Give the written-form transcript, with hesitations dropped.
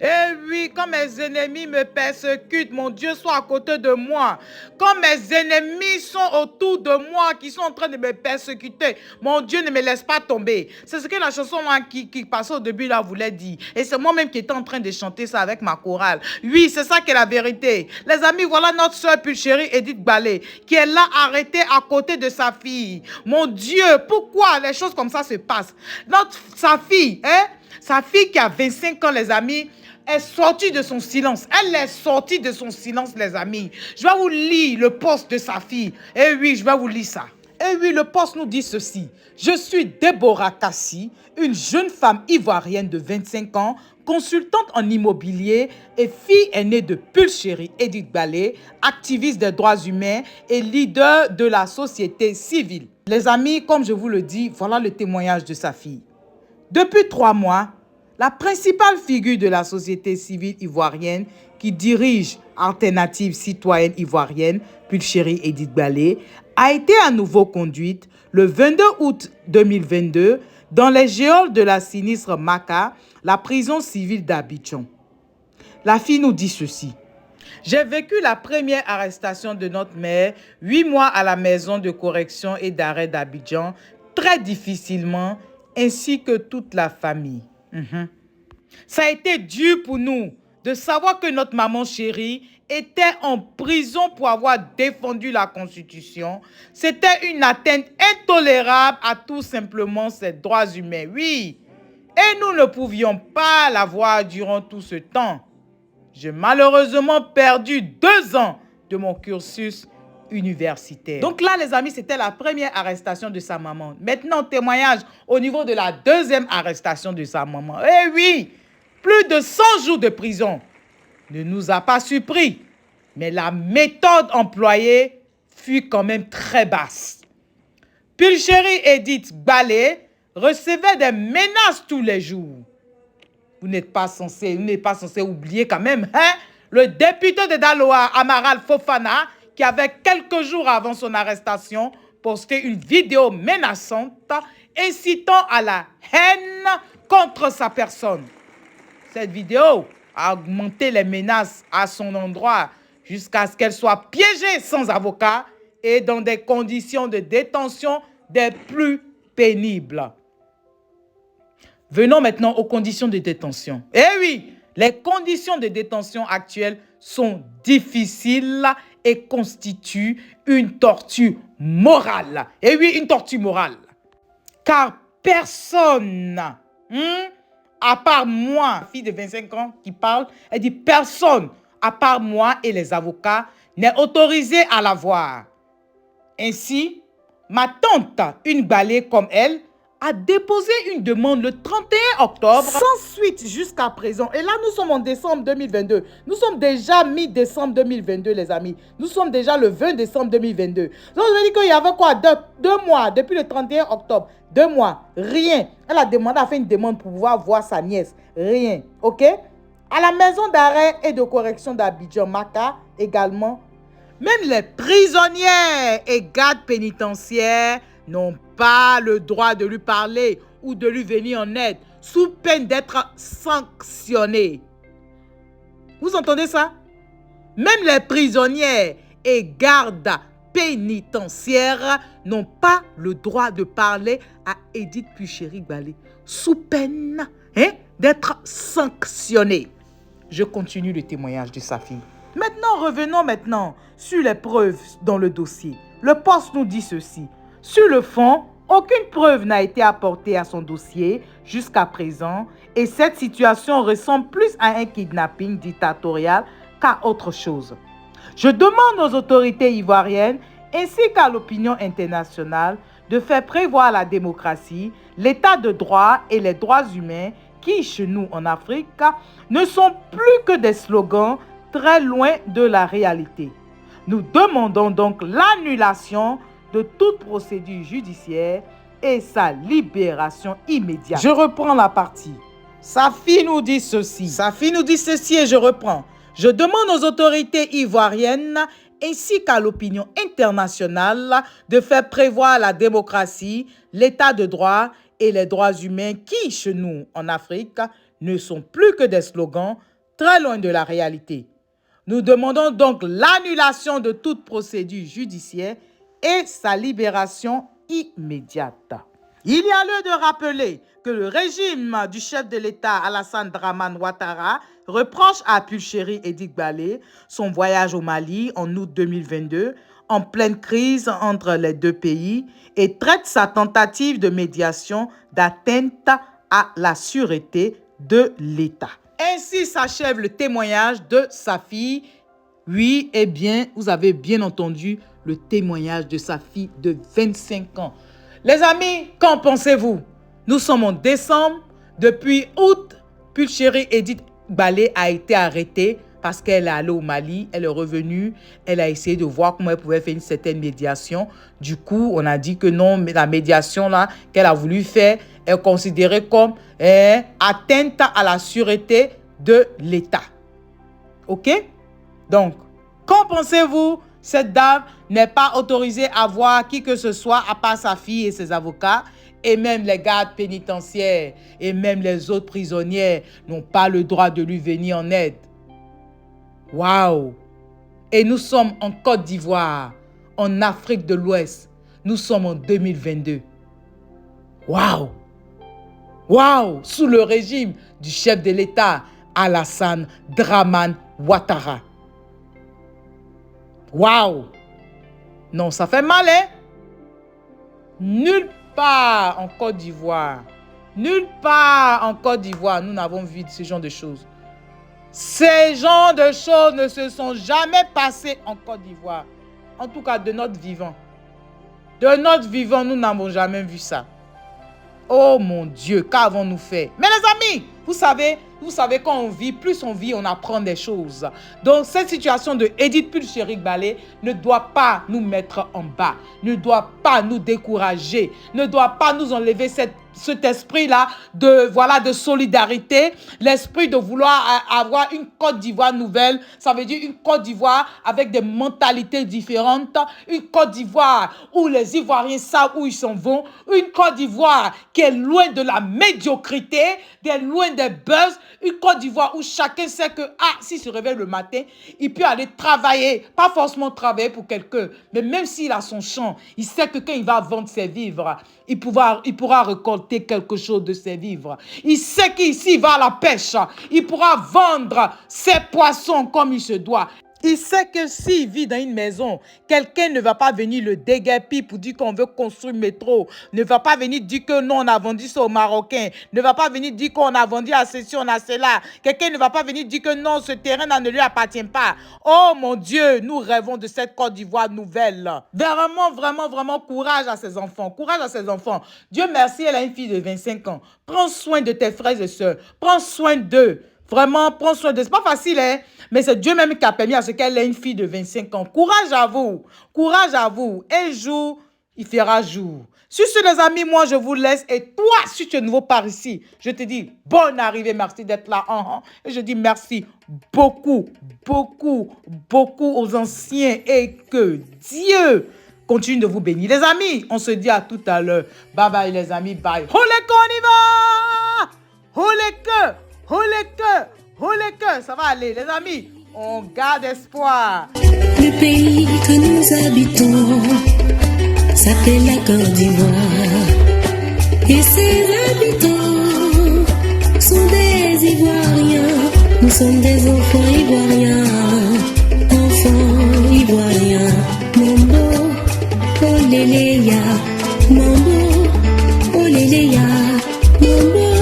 Eh oui, quand mes ennemis me persécutent, mon Dieu soit à côté de moi. Quand mes ennemis sont autour de moi, qui sont en train de me persécuter, mon Dieu ne me laisse pas tomber. C'est ce que la chanson là, qui passait au début là voulait dire. Et c'est moi-même qui étais en train de chanter ça avec ma chorale. Oui, c'est ça qui est la vérité. Les amis, voilà notre soeur Pulchérie Edith Ballet, qui est là arrêtée à côté de sa fille. Mon Dieu, pourquoi les choses comme ça se passent? Sa fille, sa fille qui a 25 ans, les amis, est sortie de son silence. Elle est sortie de son silence, les amis. Je vais vous lire le post de sa fille. Eh oui, je vais vous lire ça. Eh oui, le post nous dit ceci. Je suis Déborah Kassi, une jeune femme ivoirienne de 25 ans, consultante en immobilier et fille aînée de Pulchérie Edith Ballet, activiste des droits humains et leader de la société civile. Les amis, comme je vous le dis, voilà le témoignage de sa fille. Depuis 3 mois, la principale figure de la société civile ivoirienne qui dirige Alternative citoyenne ivoirienne, Pulchérie Edith Ballet, a été à nouveau conduite le 22 août 2022 dans les geôles de la sinistre Maka, la prison civile d'Abidjan. La fille nous dit ceci. J'ai vécu la première arrestation de notre mère, 8 mois à la maison de correction et d'arrêt d'Abidjan, très difficilement, ainsi que toute la famille. Ça a été dur pour nous de savoir que notre maman chérie était en prison pour avoir défendu la Constitution. C'était une atteinte intolérable à tout simplement ses droits humains. Oui, et nous ne pouvions pas la voir durant tout ce temps. J'ai malheureusement perdu 2 ans de mon cursus universitaire. Donc là, les amis, c'était la première arrestation de sa maman. Maintenant, témoignage au niveau de la deuxième arrestation de sa maman. Eh oui, plus de 100 jours de prison ne nous a pas surpris. Mais la méthode employée fut quand même très basse. Pulchérie Edith Ballet recevait des menaces tous les jours. Vous n'êtes pas censé oublier quand même, le député de Daloa, Amaral Fofana, qui avait quelques jours avant son arrestation, posté une vidéo menaçante incitant à la haine contre sa personne. Cette vidéo a augmenté les menaces à son endroit jusqu'à ce qu'elle soit piégée sans avocat et dans des conditions de détention des plus pénibles. Venons maintenant aux conditions de détention. Eh oui, les conditions de détention actuelles sont difficiles et constituent une torture morale. Eh oui, une torture morale. Car personne, à part moi, fille de 25 ans qui parle, elle dit personne, à part moi et les avocats, n'est autorisé à la voir. Ainsi, ma tante, une Ballet comme elle, a déposé une demande le 31 octobre sans suite jusqu'à présent. Et là, nous sommes en décembre 2022. Nous sommes déjà mi-décembre 2022, les amis. Nous sommes déjà le 20 décembre 2022. Donc, je veux dire qu'il y avait quoi? Deux mois, depuis le 31 octobre. 2 mois, rien. Elle a fait une demande pour pouvoir voir sa nièce. Rien, ok? À la maison d'arrêt et de correction d'Abidjan, Maka, également. Même les prisonnières et gardes pénitentiaires n'ont pas le droit de lui parler ou de lui venir en aide, sous peine d'être sanctionnés. Vous entendez ça? Même les prisonnières et gardes pénitentiaires n'ont pas le droit de parler à Edith Pulchérie Ballet, sous peine d'être sanctionnés. Je continue le témoignage de sa fille. Revenons sur les preuves dans le dossier. Le poste nous dit ceci. Sur le fond, aucune preuve n'a été apportée à son dossier jusqu'à présent et cette situation ressemble plus à un kidnapping dictatorial qu'à autre chose. Je demande aux autorités ivoiriennes ainsi qu'à l'opinion internationale de faire prévoir la démocratie, l'état de droit et les droits humains qui, chez nous en Afrique, ne sont plus que des slogans très loin de la réalité. Nous demandons donc l'annulation de toute procédure judiciaire et sa libération immédiate. Je reprends la partie. Sa fille nous dit ceci. Et je reprends. Je demande aux autorités ivoiriennes ainsi qu'à l'opinion internationale de faire prévoir la démocratie, l'état de droit et les droits humains qui, chez nous en Afrique, ne sont plus que des slogans très loin de la réalité. Nous demandons donc l'annulation de toute procédure judiciaire et sa libération immédiate. Il y a lieu de rappeler que le régime du chef de l'État Alassane Dramane Ouattara reproche à Pulchéry Edith Balé son voyage au Mali en août 2022 en pleine crise entre les deux pays et traite sa tentative de médiation d'atteinte à la sûreté de l'État. Ainsi s'achève le témoignage de sa fille. Oui, eh bien, vous avez bien entendu le témoignage de sa fille de 25 ans. Les amis, qu'en pensez-vous? Nous sommes en décembre. Depuis août, Pulchéry Edith Balé a été arrêtée parce qu'elle est allée au Mali, elle est revenue, elle a essayé de voir comment elle pouvait faire une certaine médiation. Du coup, on a dit que non, mais la médiation là qu'elle a voulu faire est considérée comme atteinte à la sûreté de l'État. OK? Donc, qu'en pensez-vous? Cette dame n'est pas autorisée à voir qui que ce soit à part sa fille et ses avocats. Et même les gardes pénitentiaires et même les autres prisonnières n'ont pas le droit de lui venir en aide. Waouh! Et nous sommes en Côte d'Ivoire, en Afrique de l'Ouest. Nous sommes en 2022. Waouh! Waouh! Sous le régime du chef de l'État, Alassane Dramane Ouattara. Waouh! Non, ça fait mal, hein? Nulle part en Côte d'Ivoire, nulle part en Côte d'Ivoire, nous n'avons vu ce genre de choses. Ces genres de choses ne se sont jamais passées en Côte d'Ivoire. En tout cas, de notre vivant. De notre vivant, nous n'avons jamais vu ça. Oh mon Dieu, qu'avons-nous fait? Mais les amis, vous savez quand on vit, plus on vit, on apprend des choses. Donc, cette situation de Edith Pulchéry Balé ne doit pas nous mettre en bas, ne doit pas nous décourager, ne doit pas nous enlever cet esprit-là de solidarité, l'esprit de vouloir avoir une Côte d'Ivoire nouvelle. Ça veut dire une Côte d'Ivoire avec des mentalités différentes, une Côte d'Ivoire où les Ivoiriens savent où ils s'en vont, une Côte d'Ivoire qui est loin de la médiocrité, qui est loin des buzz, une Côte d'Ivoire où chacun sait que s'il se réveille le matin, il peut aller travailler, pas forcément travailler pour quelqu'un, mais même s'il a son champ, il sait que quand il va vendre ses vivres, il pourra récolter quelque chose de ses vivres. Il sait qu'ici, il va à la pêche, il pourra vendre ses poissons comme il se doit. Il sait que s'il vit dans une maison, quelqu'un ne va pas venir le déguerpir pour dire qu'on veut construire le métro. Ne va pas venir dire que non, on a vendu ça aux Marocains. Ne va pas venir dire qu'on a vendu à ceci, on a cela. Quelqu'un ne va pas venir dire que non, ce terrain ne lui appartient pas. Oh mon Dieu, nous rêvons de cette Côte d'Ivoire nouvelle. Vraiment, vraiment, vraiment, courage à ces enfants. Courage à ces enfants. Dieu merci, elle a une fille de 25 ans. Prends soin de tes frères et sœurs. Prends soin d'eux. Vraiment, prends soin d'eux. C'est pas facile, hein? Mais c'est Dieu même qui a permis à ce qu'elle ait une fille de 25 ans. Courage à vous. Courage à vous. Un jour, il fera jour. Sur ce, les amis, moi, je vous laisse. Et toi, si tu es nouveau par ici, je te dis bonne arrivée. Merci d'être là. Et je dis merci beaucoup, beaucoup, beaucoup aux anciens. Et que Dieu continue de vous bénir. Les amis, on se dit à tout à l'heure. Bye bye, les amis. Bye. Olé, on y va! Olé, que! Olé que, ça va aller, les amis, on garde espoir. Le pays que nous habitons s'appelle la Côte d'Ivoire. Et ses habitants sont des Ivoiriens. Nous sommes des enfants ivoiriens. Enfants ivoiriens. Mambo, oléléya. Mambo, oléléya. Mambo.